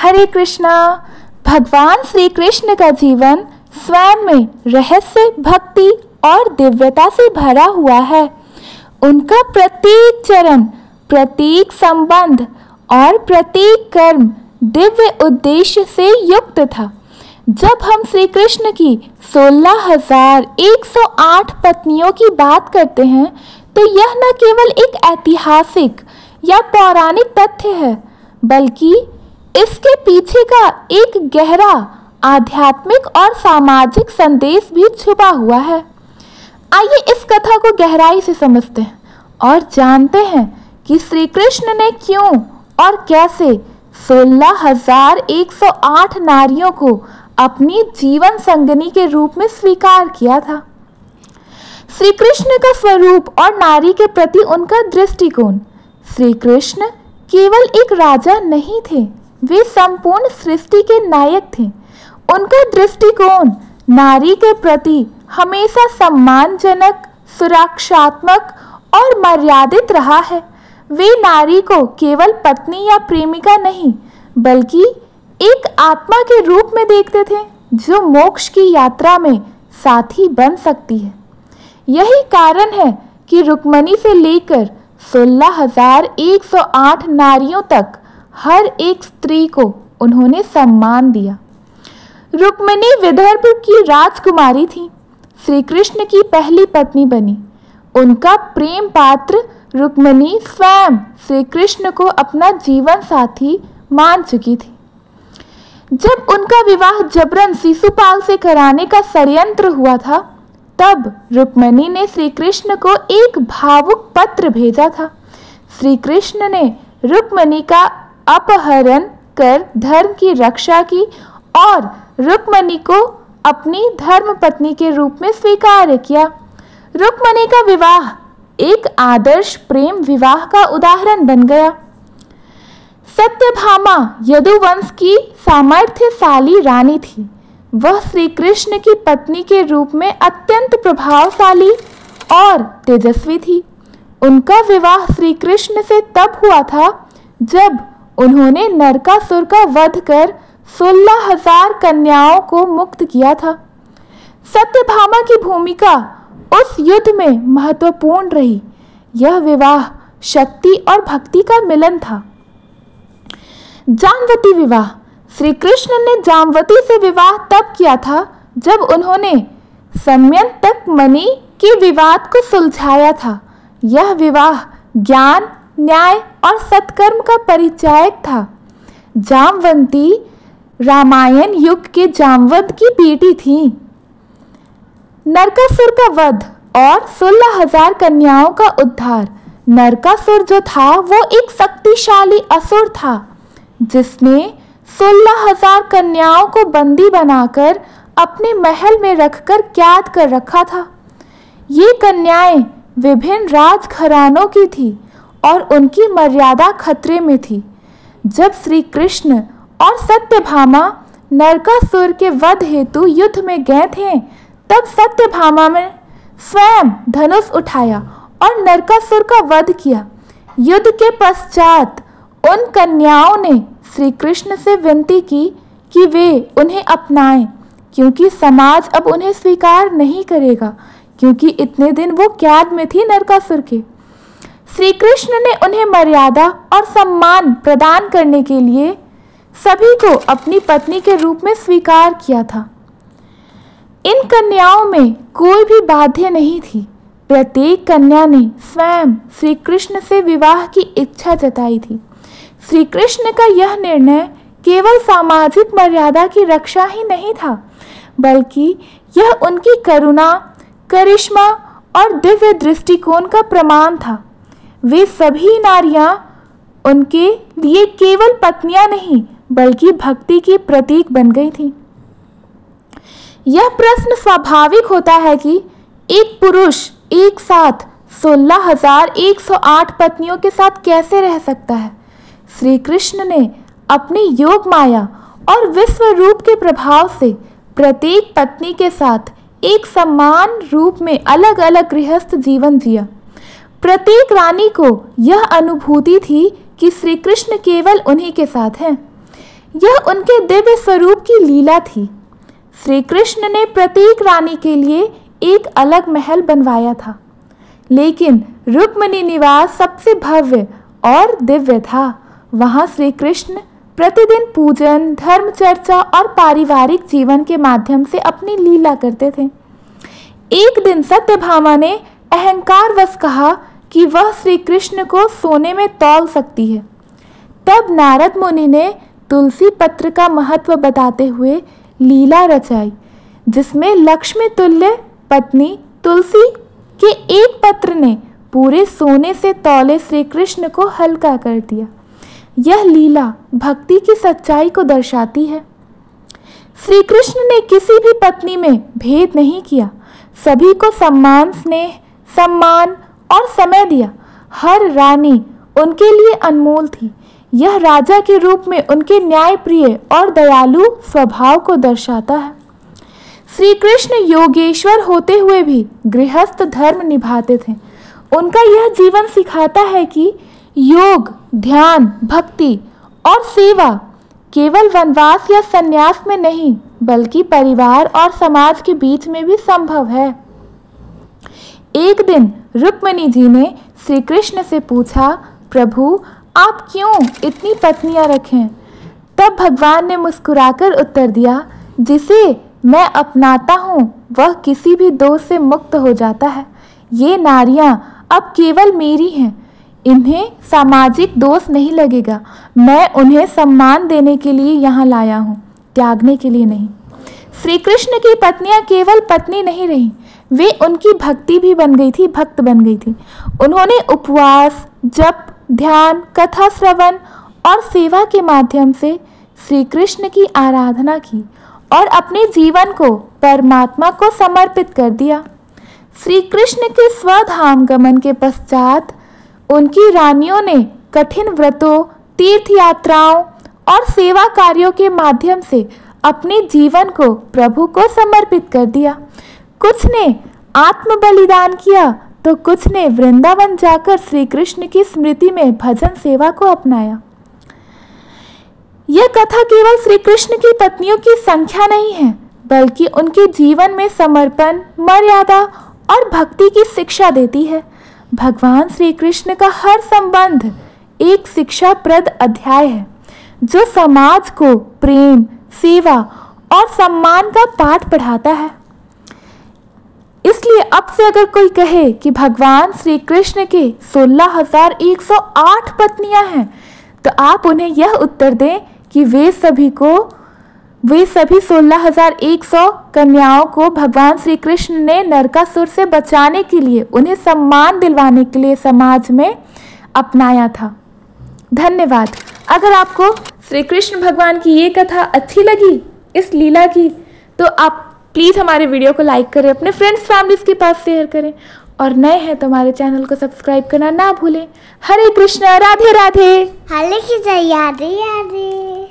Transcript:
हरे कृष्णा। भगवान श्री कृष्ण का जीवन स्वयं में रहस्य, भक्ति और दिव्यता से भरा हुआ है। उनका प्रत्येक चरण, प्रत्येक संबंध और प्रत्येक कर्म दिव्य उद्देश्य से युक्त था। जब हम श्री कृष्ण की 16,108 पत्नियों की बात करते हैं तो यह न केवल एक ऐतिहासिक या पौराणिक तथ्य है, बल्कि इसके पीछे का एक गहरा आध्यात्मिक और सामाजिक संदेश भी छुपा हुआ है। आइए इस कथा को गहराई से समझते हैं और जानते हैं कि श्री कृष्ण ने क्यों और कैसे 16,108 नारियों को अपनी जीवन संगिनी के रूप में स्वीकार किया था। श्री कृष्ण का स्वरूप और नारी के प्रति उनका दृष्टिकोण। श्री कृष्ण केवल एक राजा नहीं थे, वे संपूर्ण सृष्टि के नायक थे। उनका दृष्टिकोण नारी के प्रति हमेशा सम्मानजनक, सुरक्षात्मक और मर्यादित रहा है। वे नारी को केवल पत्नी या प्रेमिका नहीं, बल्कि एक आत्मा के रूप में देखते थे जो मोक्ष की यात्रा में साथी बन सकती है। यही कारण है कि रुक्मिणी से लेकर 16,108 नारियों तक हर एक स्त्री को उन्होंने सम्मान दिया। रुक्मिणी विदर्भ की राजकुमारी थी, श्री कृष्ण की पहली पत्नी बनी। उनका प्रेम पात्र रुक्मिणी स्वयं श्री कृष्ण को अपना जीवन साथी मान चुकी थी। जब उनका विवाह जबरन शिशुपाल से कराने का षड्यंत्र हुआ था, तब रुक्मिणी ने श्री कृष्ण को एक भावुक पत्र भेजा था। श्री कृष्ण ने रुक्मिणी का अपहरण कर धर्म की रक्षा की और रुक्मिणी को अपनी धर्म पत्नी के रूप में स्वीकार किया। रुक्मिणी का विवाह एक आदर्श प्रेम विवाह का उदाहरण बन गया। सत्यभामा यदुवंश की सामर्थ्यशाली रानी थी। वह श्री कृष्ण की पत्नी के रूप में अत्यंत प्रभावशाली और तेजस्वी थी। उनका विवाह श्री कृष्ण से तब हुआ था जब उन्होंने नरकासुर का वध कर 16,000 कन्याओं को मुक्त किया था। सत्यभामा की भूमिका उस युद्ध में महत्वपूर्ण रही। यह विवाह शक्ति और भक्ति का मिलन था। जामवती विवाह। श्री कृष्ण ने जामवती से विवाह तब किया था जब उन्होंने समयंतक मणि के विवाद को सुलझाया था। यह विवाह ज्ञान, न्याय और सत्कर्म का परिचायक था। जामवंती रामायण युग के जामवंत की बेटी थी। नरकासुर का वध और 16,000 कन्याओं का उद्धार। नरकासुर जो था वो एक शक्तिशाली असुर था जिसने 16,000 कन्याओं को बंदी बनाकर अपने महल में रखकर कैद कर रखा था। ये कन्याएं विभिन्न राजघरानों की थी और उनकी मर्यादा खतरे में थी। जब श्री कृष्ण और सत्यभामा नरकासुर के वध हेतु युद्ध में गए थे, तब सत्यभामा ने स्वयं धनुष उठाया और नरकासुर का वध किया। युद्ध के पश्चात उन कन्याओं ने श्री कृष्ण से विनती की कि वे उन्हें अपनाएं, क्योंकि समाज अब उन्हें स्वीकार नहीं करेगा, क्योंकि इतने दिन वो कैद में थी नरकासुर के। श्री कृष्ण ने उन्हें मर्यादा और सम्मान प्रदान करने के लिए सभी को अपनी पत्नी के रूप में स्वीकार किया था। इन कन्याओं में कोई भी बाध्य नहीं थी। प्रत्येक कन्या ने स्वयं श्री कृष्ण से विवाह की इच्छा जताई थी। श्री कृष्ण का यह निर्णय केवल सामाजिक मर्यादा की रक्षा ही नहीं था, बल्कि यह उनकी करुणा, करिश्मा और दिव्य दृष्टिकोण का प्रमाण था। वे सभी नारियां उनके लिए केवल पत्नियां नहीं, बल्कि भक्ति की प्रतीक बन गई थी। यह प्रश्न स्वाभाविक होता है कि एक पुरुष एक साथ 16,108 पत्नियों के साथ कैसे रह सकता है। श्री कृष्ण ने अपनी योग माया और विश्व रूप के प्रभाव से प्रत्येक पत्नी के साथ एक समान रूप में अलग अलग गृहस्थ जीवन जिया। प्रत्येक रानी को यह अनुभूति थी कि श्री कृष्ण केवल उन्हीं के साथ हैं। यह उनके दिव्य स्वरूप की लीला थी। श्री कृष्ण ने प्रत्येक रानी के लिए एक अलग महल बनवाया था, लेकिन रुक्मिणी निवास सबसे भव्य और दिव्य था। वहाँ श्री कृष्ण प्रतिदिन पूजन, धर्म चर्चा और पारिवारिक जीवन के माध्यम से अपनी लीला करते थे। एक दिन सत्यभामा ने अहंकारवश कहा कि वह श्री कृष्ण को सोने में तौल सकती है। तब नारद मुनि ने तुलसी पत्र का महत्व बताते हुए लीला रचाई, जिसमें लक्ष्मी तुल्य पत्नी तुलसी के एक पत्र ने पूरे सोने से तौले श्री कृष्ण को हल्का कर दिया। यह लीला भक्ति की सच्चाई को दर्शाती है। श्री कृष्ण ने किसी भी पत्नी में भेद नहीं किया, सभी को सम्मान, स्नेह, सम्मान और समय दिया। हर रानी उनके लिए अनमोल थी। यह राजा के रूप में उनके न्यायप्रिय और दयालु स्वभाव को दर्शाता है। श्री कृष्ण योगेश्वर होते हुए भी गृहस्थ धर्म निभाते थे। उनका यह जीवन सिखाता है कि योग, ध्यान, भक्ति और सेवा केवल वनवास या संन्यास में नहीं, बल्कि परिवार और समाज के बीच में भी संभव है। एक दिन रुक्मिणी जी ने श्री कृष्ण से पूछा, प्रभु आप क्यों इतनी पत्नियां रखें? तब भगवान ने मुस्कुराकर उत्तर दिया, जिसे मैं अपनाता हूँ वह किसी भी दोष से मुक्त हो जाता है। ये नारियां अब केवल मेरी हैं, इन्हें सामाजिक दोष नहीं लगेगा। मैं उन्हें सम्मान देने के लिए यहाँ लाया हूँ, त्यागने के लिए नहीं। श्री कृष्ण की पत्नियां केवल पत्नी नहीं रहीं, वे उनकी भक्ति भी बन गई थी, भक्त बन गई थी। उन्होंने उपवास, जप, ध्यान, कथा श्रवण और सेवा के माध्यम से श्री कृष्ण की आराधना की और अपने जीवन को परमात्मा को समर्पित कर दिया। श्री कृष्ण के स्वधाम गमन के पश्चात उनकी रानियों ने कठिन व्रतों, तीर्थ यात्राओं और सेवा कार्यों के माध्यम से अपने जीवन को प्रभु को समर्पित कर दिया। कुछ ने आत्म बलिदान किया तो कुछ ने वृंदावन जाकर श्री कृष्ण की स्मृति में भजन सेवा को अपनाया। यह कथा केवल श्री कृष्ण की पत्नियों की संख्या नहीं है, बल्कि उनके जीवन में समर्पण, मर्यादा और भक्ति की शिक्षा देती है। भगवान श्री कृष्ण का हर संबंध एक शिक्षाप्रद अध्याय है, जो समाज को प्रेम, सेवा और सम्मान का पाठ पढ़ाता है। इसलिए अब से अगर कोई कहे कि भगवान श्री कृष्ण के 16,108 पत्नियां हैं, तो आप उन्हें यह उत्तर दें कि वे सभी 16,100 कन्याओं को भगवान श्री कृष्ण ने नरकासुर से बचाने के लिए, उन्हें सम्मान दिलवाने के लिए समाज में अपनाया था। धन्यवाद। अगर आपको श्री कृष्ण भगवान की ये कथा अच्छी लगी, इस लीला की, तो आप प्लीज़ हमारे वीडियो को लाइक करें, अपने फ्रेंड्स फैमिलीज़ के पास शेयर करें, और नए हैं तो हमारे चैनल को सब्सक्राइब करना ना भूलें। हरे कृष्णा, राधे राधे। हरे कृष्णा, राधे राधे।